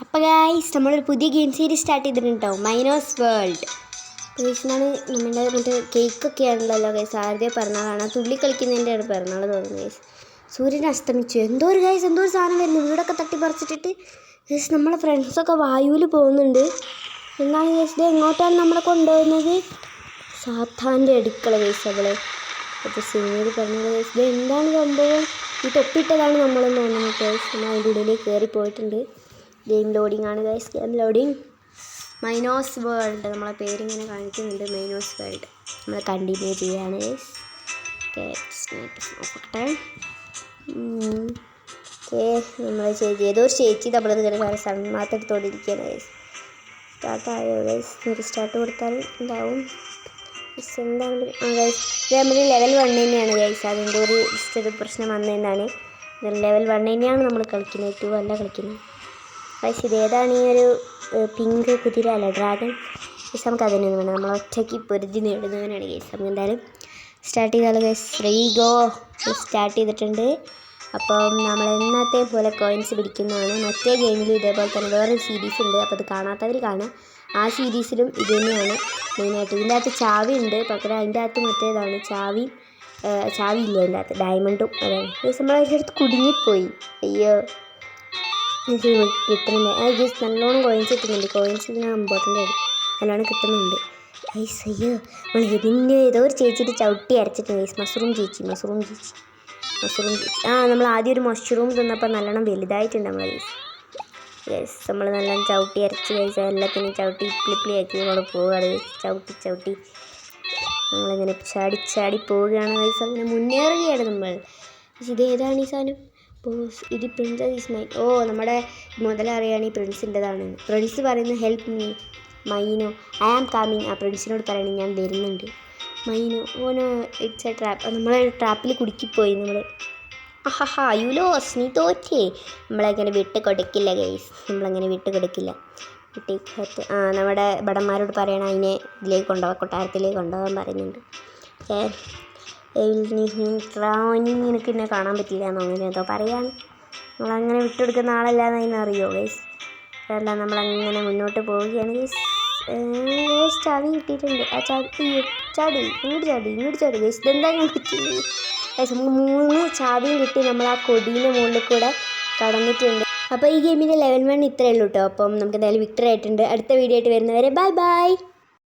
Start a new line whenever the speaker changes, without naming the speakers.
അപ്പോൾ ഗൈസ് നമ്മളൊരു പുതിയ ഗെയിം സീരീസ് സ്റ്റാർട്ട് ചെയ്തിട്ടുണ്ടോ, മൈനോസ് വേൾഡ്. ഗൈസിനാണ് നമ്മുടെ മറ്റേ കേക്കൊക്കെ ആണല്ലോ ഗൈസ്, ആരുടെ പിറന്നാളാണ് തുള്ളി കളിക്കുന്നതിൻ്റെ ഒരു പിറന്നാൾ തോന്നുന്നു ഗൈസ്. സൂര്യൻ അസ്തമിച്ചു, എന്തോ ഒരു സാധനം വരുന്നു, വീടൊക്കെ തട്ടിപ്പറിച്ചിട്ടിട്ട് ഗൈസ്. നമ്മളെ ഫ്രണ്ട്സൊക്കെ വായുവിൽ പോകുന്നുണ്ട്. എന്താണ് ഗൈസ്, ഇത് എങ്ങോട്ടാണ് നമ്മളെ കൊണ്ടുപോകുന്നത്? സാത്താൻ്റെ അടുക്കള ഗൈസ്. അവളെ അപ്പോൾ സിനിമയിൽ പറഞ്ഞത് ഗൈസ്, ഇത് എന്താണ് സംഭവം? ഈ തൊപ്പിട്ടതാണ് നമ്മളെന്ന് തോന്നുന്നു ഗൈസ്. നമ്മൾ അതിൻ്റെ ഉള്ളിലേക്ക് കയറി പോയിട്ടുണ്ട്. ഗെയിം ലോഡിംഗ് ആണ് ഗൈസ്, ഗെയിം ലോഡിങ്. മൈനോസ് വേൾഡ് നമ്മളെ പേരിങ്ങനെ കാണിക്കുന്നുണ്ട്, മൈനോസ് വേൾഡ്. നമ്മൾ കണ്ടിന്യൂ ചെയ്യുകയാണ് ഗൈസ്. നോക്കട്ടെ. നമ്മൾ ഏതോ ഒരു ചേച്ചി നമ്മളത് ഇങ്ങനെ സൺമാത്തെടുത്തോണ്ടിരിക്കുകയാണ് ഗൈസ്. സ്റ്റാർട്ടായോ ഗൈസ്? ഒരു സ്റ്റാർട്ട് കൊടുത്താൽ ഉണ്ടാവും. എന്താണ് ഗൈസ്, ഇത് നമ്മൾ ലെവൽ 1 തന്നെയാണ് ഗൈസ്. അതിൻ്റെ ഒരു പ്രശ്നം വന്നതെന്നാണ്. ലെവൽ 1 തന്നെയാണ് നമ്മൾ കളിക്കുന്നത്, 2 അല്ല കളിക്കുന്നത് ഗൈസ്. ഇതേതാണ് ഈ ഒരു പിങ്ക് കുതിര അല്ല, ഡ്രാഗൺ ഗൈസ്. നമുക്ക് അതിനൊന്നും വേണം, നമ്മൾ ഒറ്റയ്ക്ക് പൊരുതി നേടുന്നവനാണ് ഗൈസ്. നമുക്ക് എന്തായാലും സ്റ്റാർട്ട് ചെയ്താൽ ഗൈസ്. ഗോ സ്റ്റാർട്ട് ചെയ്തിട്ടുണ്ട്. അപ്പം നമ്മൾ എന്നത്തെ പോലെ കോയിൻസ് പിടിക്കുന്നതാണ്. മറ്റേ ഗെയിമിലും ഇതേപോലെ തന്നെ വേറൊരു സീരീസ് ഉണ്ട്, അപ്പോൾ അത് കാണാത്തവർ കാണാം. ആ സീരീസിലും ഇത് തന്നെയാണ് മെയിനായിട്ട്. ഇതിൻ്റെ അകത്ത് ചാവി ഉണ്ട്, പകരം അതിൻ്റെ അകത്ത് മറ്റേതാണ് ചാവി ഇല്ല അതിൻ്റെ അകത്ത്, ഡയമണ്ടും അതാണ് ഗൈസ്. നമ്മളതിൻ്റെ അടുത്ത് കുടുങ്ങിപ്പോയി. അയ്യോ കിട്ടുന്നുണ്ട് ഗൈസ്, നല്ലോണം കോയിൻസ് കിട്ടുന്നുണ്ട്. കോയിൻസ് ഞാൻ ഇമ്പോർട്ടൻ്റ് ആണ്, നല്ലോണം കിട്ടുന്നുണ്ട് ഗൈസ്. അയ്യോ നമ്മൾ ഇതിന് ഏതോ ഒരു ചേച്ചിട്ട് ചവിട്ടി അരച്ചിട്ടുണ്ട് ഗൈസ്. മഷ്റൂം ചേച്ചി നമ്മൾ ആദ്യം ഒരു മഷ്റൂം തിന്നപ്പോൾ നല്ലോണം വലുതായിട്ടുണ്ട് നമ്മൾ ഗൈസ്. ഗൈസ് നമ്മൾ നല്ലോണം ചവിട്ടി അരച്ച് ഗൈസ്, എല്ലാത്തിനും ചവിട്ടി ഇപ്പിളിപ്പിളിയാക്കി നമ്മൾ പോവുകയാണ് ഗൈസ്. ചവിട്ടി നമ്മളിങ്ങനെ ചാടി പോവുകയാണ് ഗൈസ്. അങ്ങനെ മുന്നേറുകയാണ് നമ്മൾ. ഇത് ഏതാണ് ഈ സാധനം? ഇത് പ്രിൻസസ് ഈസ് മൈൻ. നമ്മുടെ മുതലറിയാണ് ഈ പ്രിൻസിൻ്റെതാണ്. പ്രിൻസ് പറയുന്നത് ഹെൽപ്പ് മീ മൈനോ, ഐ ആം കമ്മിങ്. ആ പ്രിൻസിനോട് പറയണേ ഞാൻ വരുന്നുണ്ട്. മൈനോ ഓനോ ഇറ്റ്സ് എ ട്രാപ്പ്. നമ്മൾ ട്രാപ്പിൽ കുടുക്കിപ്പോയി നമ്മൾ. യു ലോസ്, നീ തോറ്റേ. നമ്മളങ്ങനെ വിട്ട് കൊടുക്കില്ല ഗൈസ്, നമ്മളങ്ങനെ വിട്ട് കൊടുക്കില്ല. നമ്മുടെ ഭടന്മാരോട് പറയണം അതിനെ ഇതിലേക്ക് കൊണ്ടുപോകാൻ, കൊട്ടാരത്തിലേക്ക് കൊണ്ടുപോകാൻ പറയുന്നുണ്ട്. നിനക്ക് എന്നെ കാണാൻ പറ്റില്ല എന്നോ അങ്ങനെ എന്തോ പറയാണ്. നമ്മളങ്ങനെ വിട്ടുകൊടുക്കുന്ന ആളല്ലാന്ന് അതിനറിയോ ഗൈസ്. അതല്ല നമ്മളങ്ങനെ മുന്നോട്ട് പോവുകയാണ് ഗൈസ്. ചാവി കിട്ടിയിട്ടുണ്ട്. ആ ചാടി ഇങ്ങോട്ട് ചാടി ഗൈസ്. ഇതെന്താ ഞാൻ കിട്ടുന്നത് ഗൈസ്? നമുക്ക് 3 ചാവിയും കിട്ടി. നമ്മൾ ആ കൊടീൻ്റെ മുകളിൽ കൂടെ കടന്നിട്ടുണ്ട്. അപ്പോൾ ഈ ഗെയിമിൻ്റെ ലെവൽ 1 ഇത്രയേ ഉള്ളൂ കേട്ടോ. അപ്പം നമുക്ക് എന്തായാലും വിക്ടറി ആയിട്ടുണ്ട്. അടുത്ത വീഡിയോ ആയിട്ട് വരുന്നവരെ ബൈ.